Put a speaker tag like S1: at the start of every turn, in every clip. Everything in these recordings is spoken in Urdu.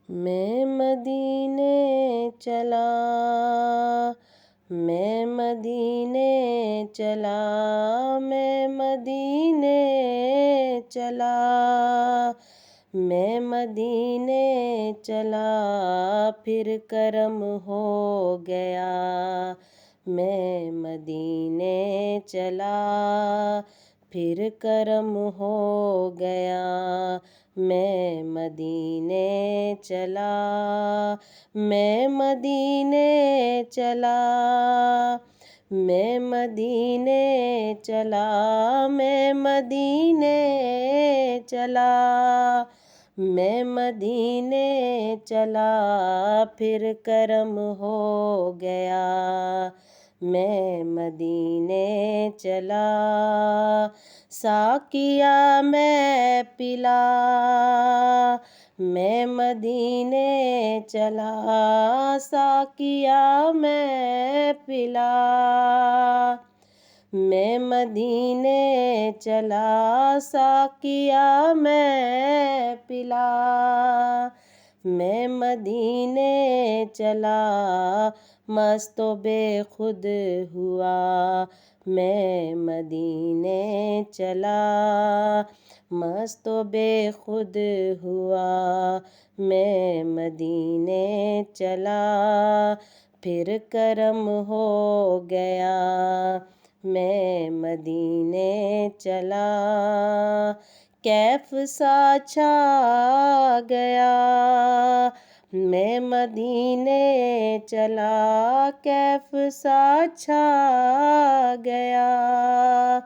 S1: میں مدینے چلا، میں مدینے چلا، میں مدینے چلا، میں مدینے چلا، پھر کرم ہو گیا، میں مدینے چلا، پھر کرم ہو گیا، میں مدینے چلا، میں مدینے چلا، میں مدینے چلا، میں مدینے چلا، میں مدینے چلا، پھر کرم ہو گیا، میں مدینے چلا، ساقیا میں پلا، میں مدینے چلا، ساقیا میں پلا، میں مدینے چلا، ساقیا میں پلا، میں مدینے چلا، مست و بے خود ہوا، میں مدینے چلا، مست و بے خود ہوا، میں مدینے چلا، پھر کرم ہو گیا، میں مدینے چلا، کیف سا چھا گیا، میں مدینے چلا، کیف سا چھا گیا،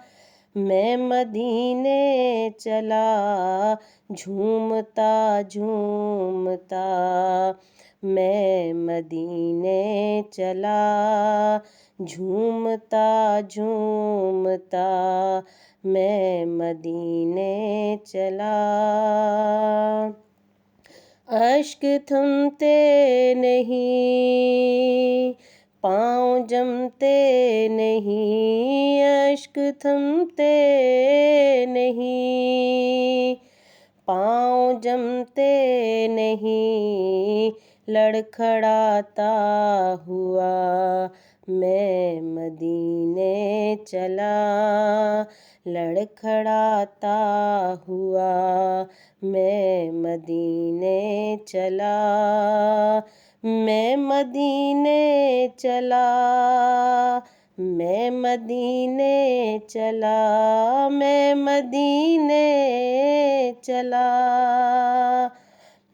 S1: میں مدینے چلا، جھومتا جھومتا، میں مدینے چلا، جھومتا جھومتا، میں مدینے چلا، اشک تھمتے نہیں، پاؤں جمتے نہیں، اشک تھمتے نہیں، پاؤں جمتے نہیں، لڑکھڑاتا ہوا، میں مدینے چلا، لڑکھڑاتا ہوا، میں مدینے چلا، میں مدینے چلا، میں مدینے چلا، میں مدینے چلا،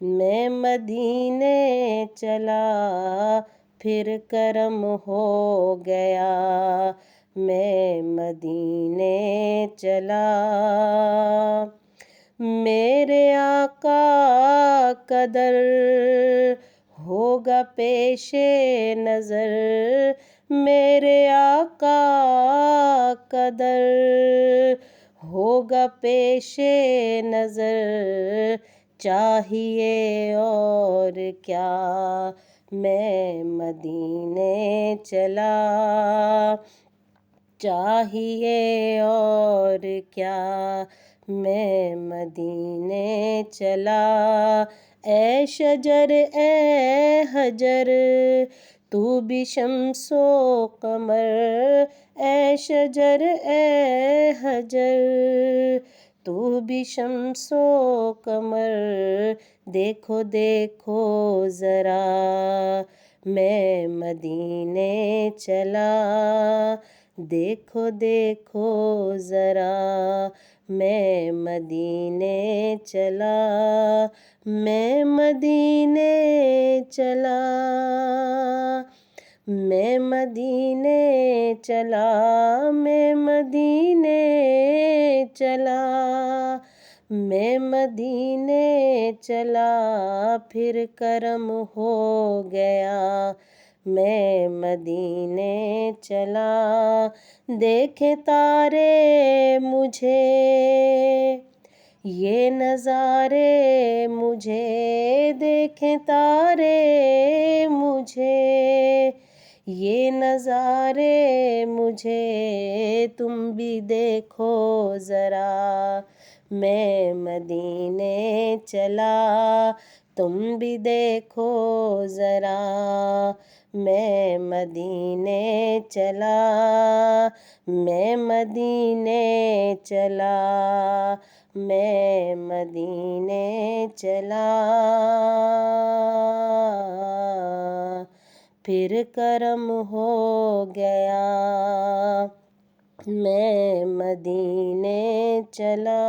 S1: میں مدینے چلا، پھر کرم ہو گیا، میں مدینے چلا، میرے آقا قدر ہوگا پیش نظر، میرے آقا قدر ہوگا پیش نظر، چاہیے اور کیا، میں مدینے چلا، چاہیے اور کیا، میں مدینے چلا، اے شجر اے حجر تو بھی شمس و قمر، اے شجر اے حجر تو بھی شمس و قمر، دیکھو دیکھو ذرا، میں مدینے چلا، دیکھو دیکھو ذرا، میں مدینے چلا، میں مدینے چلا، میں مدینے چلا، میں مدینے چلا، میں مدینے چلا، پھر کرم ہو گیا، میں مدینے چلا، دیکھے تارے مجھے، یہ نظارے مجھے، دیکھیں تارے مجھے، یہ نظارے مجھے، تم بھی دیکھو ذرا، میں مدینے چلا، تم بھی دیکھو ذرا میں مدینے چلا، میں مدینے چلا، میں مدینے چلا، پھر کرم ہو گیا میں مدینے چلا۔